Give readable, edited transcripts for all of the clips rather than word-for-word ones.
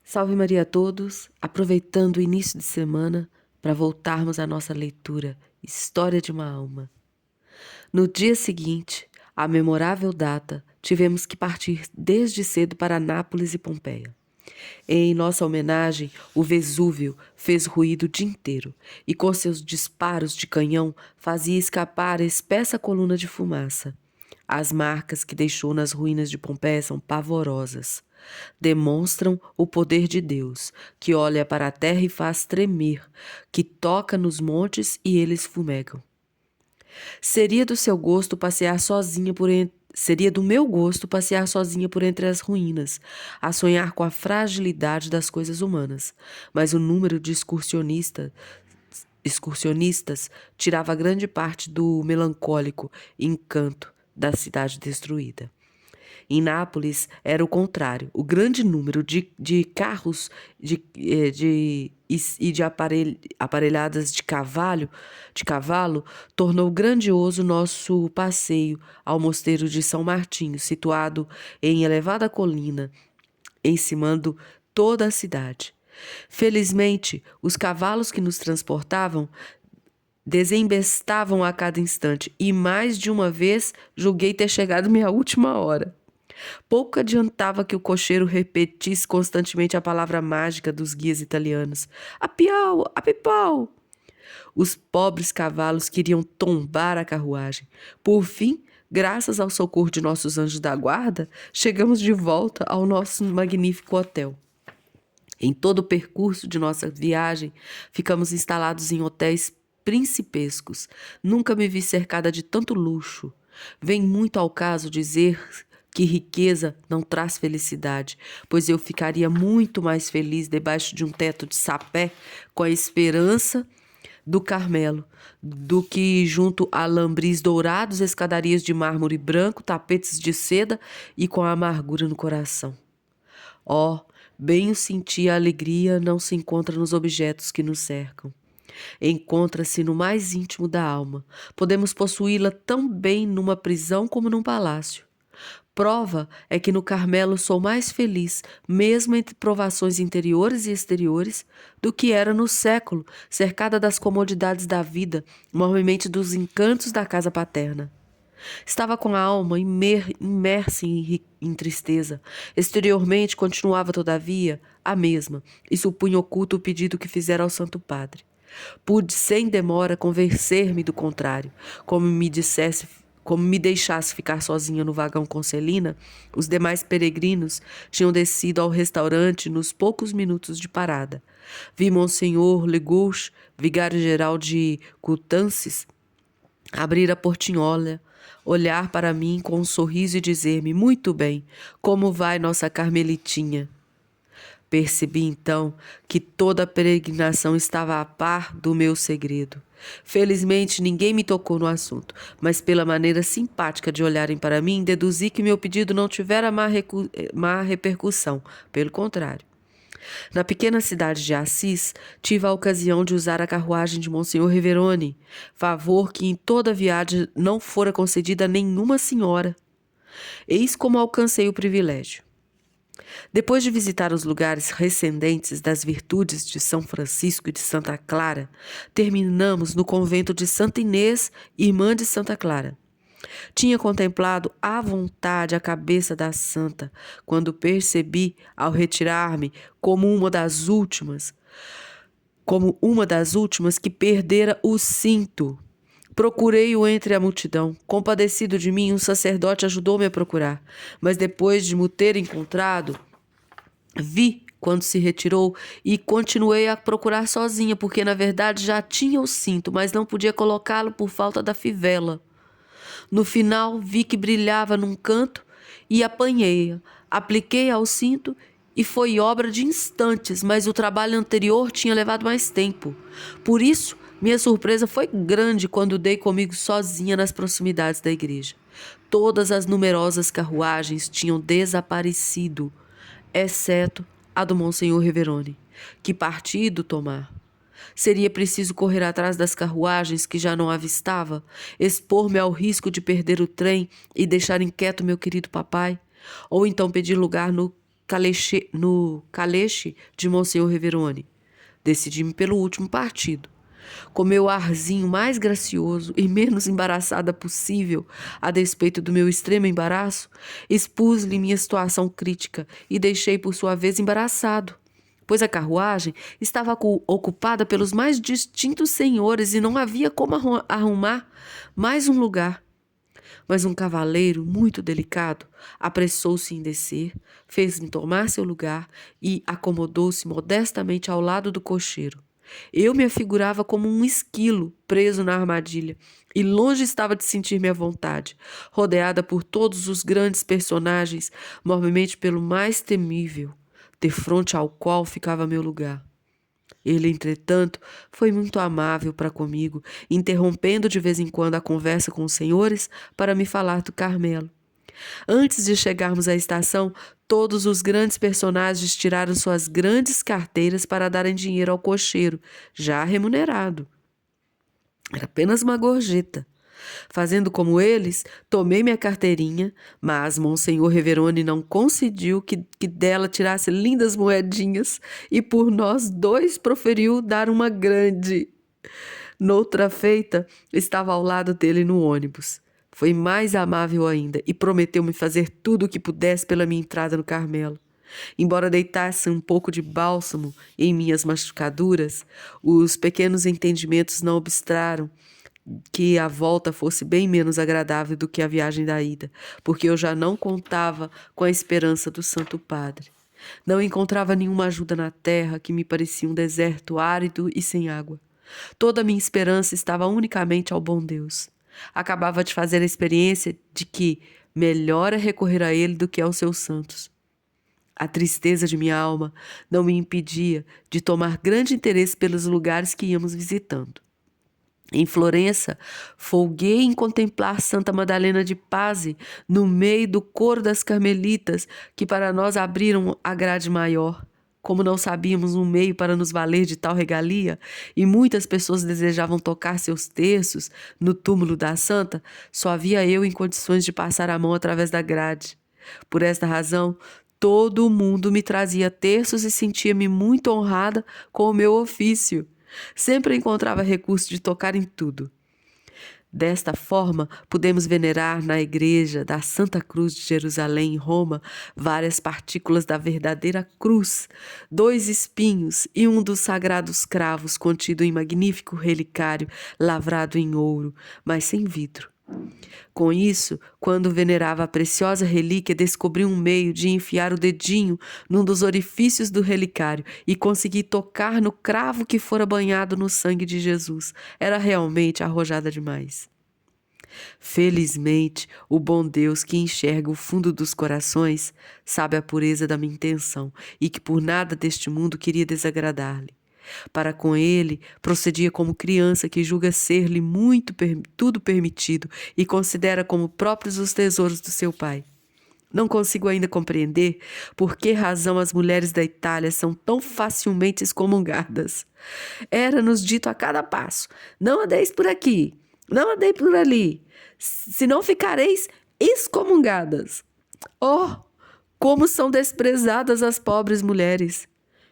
Salve Maria a todos, aproveitando o início de semana para voltarmos à nossa leitura História de uma Alma. No dia seguinte, à memorável data, tivemos que partir desde cedo para Nápoles e Pompeia. Em nossa homenagem, o Vesúvio fez ruído o dia inteiro e com seus disparos de canhão fazia escapar espessa coluna de fumaça. As marcas que deixou nas ruínas de Pompeia são pavorosas. Demonstram o poder de Deus, que olha para a terra e faz tremer, que toca nos montes e eles fumegam. Seria do seu gosto passear sozinha por Seria do meu gosto passear sozinha por entre as ruínas, a sonhar com a fragilidade das coisas humanas, mas o número de excursionistas tirava grande parte do melancólico encanto da cidade destruída. Em Nápoles era o contrário. O grande número de carros e de aparelhadas de cavalo tornou grandioso nosso passeio ao mosteiro de São Martinho, situado em elevada colina, encimando toda a cidade. Felizmente, os cavalos que nos transportavam desembestavam a cada instante e mais de uma vez julguei ter chegado minha última hora. Pouco adiantava que o cocheiro repetisse constantemente a palavra mágica dos guias italianos. Apiau, apipau! Os pobres cavalos queriam tombar a carruagem. Por fim, graças ao socorro de nossos anjos da guarda, chegamos de volta ao nosso magnífico hotel. Em todo o percurso de nossa viagem, ficamos instalados em hotéis principescos. Nunca me vi cercada de tanto luxo. Vem muito ao caso dizer que riqueza não traz felicidade, pois eu ficaria muito mais feliz debaixo de um teto de sapé com a esperança do Carmelo, do que junto a lambris dourados, escadarias de mármore branco, tapetes de seda e com a amargura no coração. Oh, bem o senti, a alegria não se encontra nos objetos que nos cercam. Encontra-se no mais íntimo da alma. Podemos possuí-la tão bem numa prisão como num palácio. Prova é que no Carmelo sou mais feliz, mesmo entre provações interiores e exteriores, do que era no século, cercada das comodidades da vida, mormente dos encantos da casa paterna. Estava com a alma imersa em tristeza. Exteriormente continuava, todavia, a mesma, e supunha oculto o pedido que fizera ao Santo Padre. Pude, sem demora, convencer-me do contrário, como me deixasse ficar sozinha no vagão com Celina, os demais peregrinos tinham descido ao restaurante nos poucos minutos de parada. Vi Monsenhor Legouche, vigário-geral de Coutances, abrir a portinhola, olhar para mim com um sorriso e dizer-me: muito bem, como vai nossa Carmelitinha? Percebi então que toda a peregrinação estava a par do meu segredo. Felizmente ninguém me tocou no assunto, mas pela maneira simpática de olharem para mim, deduzi que meu pedido não tivera má repercussão, pelo contrário. Na pequena cidade de Assis, tive a ocasião de usar a carruagem de Monsenhor Reveroni, favor que em toda a viagem não fora concedida a nenhuma senhora. Eis como alcancei o privilégio. Depois de visitar os lugares recendentes das virtudes de São Francisco e de Santa Clara, terminamos no convento de Santa Inês, irmã de Santa Clara. Tinha contemplado à vontade a cabeça da santa, quando percebi, ao retirar-me, como uma das últimas que perdera o cinto. Procurei-o entre a multidão. Compadecido de mim, um sacerdote ajudou-me a procurar, mas depois de me ter encontrado, vi quando se retirou e continuei a procurar sozinha, porque na verdade já tinha o cinto, mas não podia colocá-lo por falta da fivela. No final, vi que brilhava num canto e apanhei-a. Apliquei ao cinto e foi obra de instantes, mas o trabalho anterior tinha levado mais tempo. Por isso, minha surpresa foi grande quando dei comigo sozinha nas proximidades da igreja. Todas as numerosas carruagens tinham desaparecido, exceto a do Monsenhor Reveroni, que partido tomar. Seria preciso correr atrás das carruagens que já não avistava, expor-me ao risco de perder o trem e deixar inquieto meu querido papai, ou então pedir lugar no caleche de Monsenhor Reverone. Decidi-me pelo último partido. Com meu arzinho mais gracioso e menos embaraçada possível, a despeito do meu extremo embaraço, expus-lhe minha situação crítica e deixei por sua vez embaraçado, pois a carruagem estava ocupada pelos mais distintos senhores e não havia como arrumar mais um lugar. Mas um cavaleiro muito delicado apressou-se em descer, fez-me tomar seu lugar e acomodou-se modestamente ao lado do cocheiro. Eu me afigurava como um esquilo preso na armadilha e longe estava de sentir-me à vontade, rodeada por todos os grandes personagens, mormente pelo mais temível, defronte ao qual ficava meu lugar. Ele, entretanto, foi muito amável para comigo, interrompendo de vez em quando a conversa com os senhores para me falar do Carmelo. Antes de chegarmos à estação, todos os grandes personagens tiraram suas grandes carteiras para darem dinheiro ao cocheiro, já remunerado. Era apenas uma gorjeta. Fazendo como eles, tomei minha carteirinha, mas Monsenhor Reverone não concediu que dela tirasse lindas moedinhas e por nós dois proferiu dar uma grande. Noutra feita, estava ao lado dele no ônibus. Foi mais amável ainda e prometeu-me fazer tudo o que pudesse pela minha entrada no Carmelo. Embora deitasse um pouco de bálsamo em minhas machucaduras, os pequenos entendimentos não obstraram que a volta fosse bem menos agradável do que a viagem da ida, porque eu já não contava com a esperança do Santo Padre. Não encontrava nenhuma ajuda na terra, que me parecia um deserto árido e sem água. Toda a minha esperança estava unicamente ao bom Deus. Acabava de fazer a experiência de que melhor é recorrer a Ele do que aos seus santos. A tristeza de minha alma não me impedia de tomar grande interesse pelos lugares que íamos visitando. Em Florença, folguei em contemplar Santa Madalena de Pazzi no meio do coro das carmelitas que para nós abriram a grade maior. Como não sabíamos um meio para nos valer de tal regalia e muitas pessoas desejavam tocar seus terços no túmulo da santa, só havia eu em condições de passar a mão através da grade. Por esta razão, todo o mundo me trazia terços e sentia-me muito honrada com o meu ofício. Sempre encontrava recurso de tocar em tudo. Desta forma, pudemos venerar na igreja da Santa Cruz de Jerusalém, em Roma, várias partículas da verdadeira cruz, 2 espinhos e um dos sagrados cravos contido em magnífico relicário lavrado em ouro, mas sem vidro. Com isso, quando venerava a preciosa relíquia, descobri um meio de enfiar o dedinho num dos orifícios do relicário e consegui tocar no cravo que fora banhado no sangue de Jesus. Era realmente arrojada demais. Felizmente, o bom Deus que enxerga o fundo dos corações sabe a pureza da minha intenção e que por nada deste mundo queria desagradar-lhe. Para com ele, procedia como criança que julga ser-lhe tudo permitido e considera como próprios os tesouros do seu pai. Não consigo ainda compreender por que razão as mulheres da Itália são tão facilmente excomungadas. Era-nos dito a cada passo: não andeis por aqui, não andei por ali, senão ficareis excomungadas. Oh, como são desprezadas as pobres mulheres!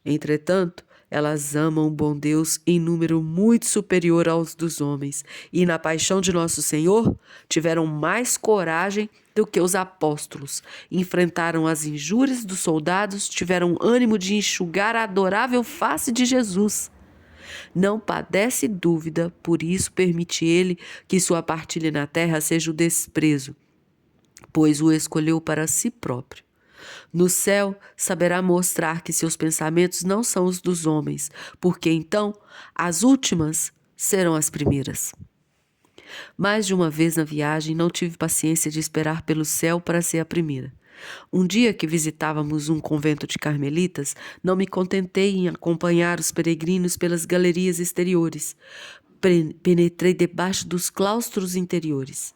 Entretanto, elas amam o bom Deus em número muito superior aos dos homens, e na paixão de nosso Senhor tiveram mais coragem do que os apóstolos. Enfrentaram as injúrias dos soldados, tiveram ânimo de enxugar a adorável face de Jesus. Não padece dúvida, por isso permite ele que sua partilha na terra seja o desprezo, pois o escolheu para si próprio. No céu, saberá mostrar que seus pensamentos não são os dos homens, porque então as últimas serão as primeiras. Mais de uma vez na viagem não tive paciência de esperar pelo céu para ser a primeira. Um dia que visitávamos um convento de carmelitas, não me contentei em acompanhar os peregrinos pelas galerias exteriores. Penetrei debaixo dos claustros interiores.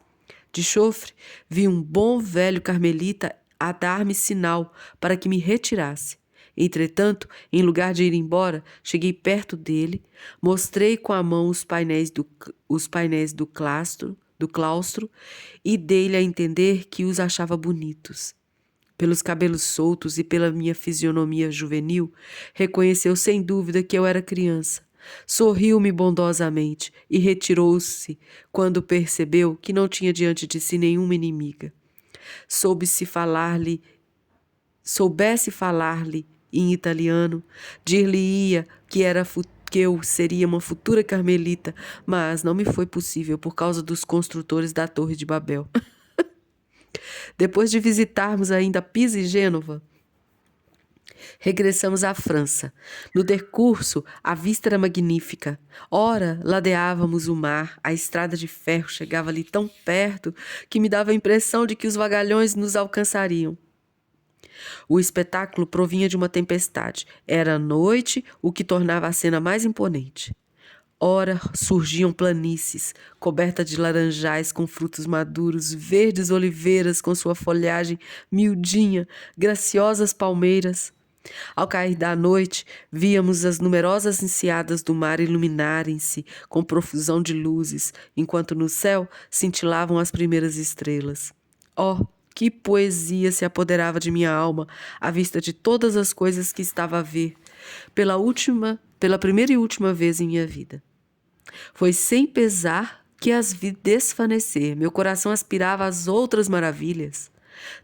De chofre, vi um bom velho carmelita a dar-me sinal para que me retirasse. Entretanto, em lugar de ir embora, cheguei perto dele, mostrei com a mão os painéis do claustro e dei-lhe a entender que os achava bonitos. Pelos cabelos soltos e pela minha fisionomia juvenil, reconheceu sem dúvida que eu era criança. Sorriu-me bondosamente e retirou-se quando percebeu que não tinha diante de si nenhuma inimiga. Soubesse falar-lhe em italiano, dir-lhe-ia que eu seria uma futura carmelita, mas não me foi possível por causa dos construtores da Torre de Babel. Depois de visitarmos ainda Pisa e Gênova, regressamos à França. No decurso, a vista era magnífica. Ora, ladeávamos o mar, a estrada de ferro chegava ali tão perto que me dava a impressão de que os vagalhões nos alcançariam. O espetáculo provinha de uma tempestade. Era noite, o que tornava a cena mais imponente. Ora surgiam planícies, cobertas de laranjais com frutos maduros, verdes oliveiras com sua folhagem miudinha, graciosas palmeiras. Ao cair da noite, víamos as numerosas enseadas do mar iluminarem-se com profusão de luzes, enquanto no céu cintilavam as primeiras estrelas. Oh, que poesia se apoderava de minha alma à vista de todas as coisas que estava a ver, pela primeira e última vez em minha vida. Foi sem pesar que as vi desfanecer. Meu coração aspirava às outras maravilhas.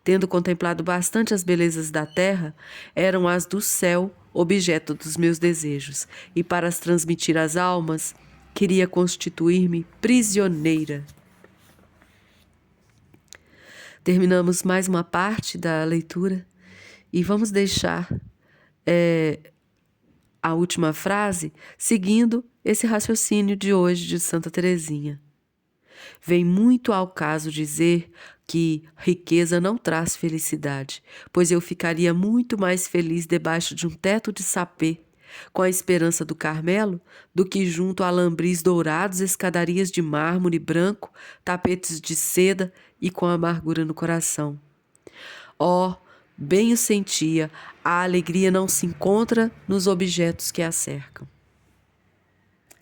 Tendo contemplado bastante as belezas da terra, eram as do céu objeto dos meus desejos, e para as transmitir às almas, queria constituir-me prisioneira. Terminamos mais uma parte da leitura e vamos deixar a última frase seguindo esse raciocínio de hoje de Santa Teresinha. Vem muito ao caso dizer que riqueza não traz felicidade, pois eu ficaria muito mais feliz debaixo de um teto de sapê, com a esperança do Carmelo, do que junto a alambris dourados, escadarias de mármore branco, tapetes de seda e com amargura no coração. Oh, bem o sentia, a alegria não se encontra nos objetos que a cercam.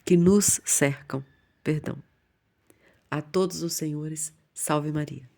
Que nos cercam, perdão. A todos os senhores, salve Maria.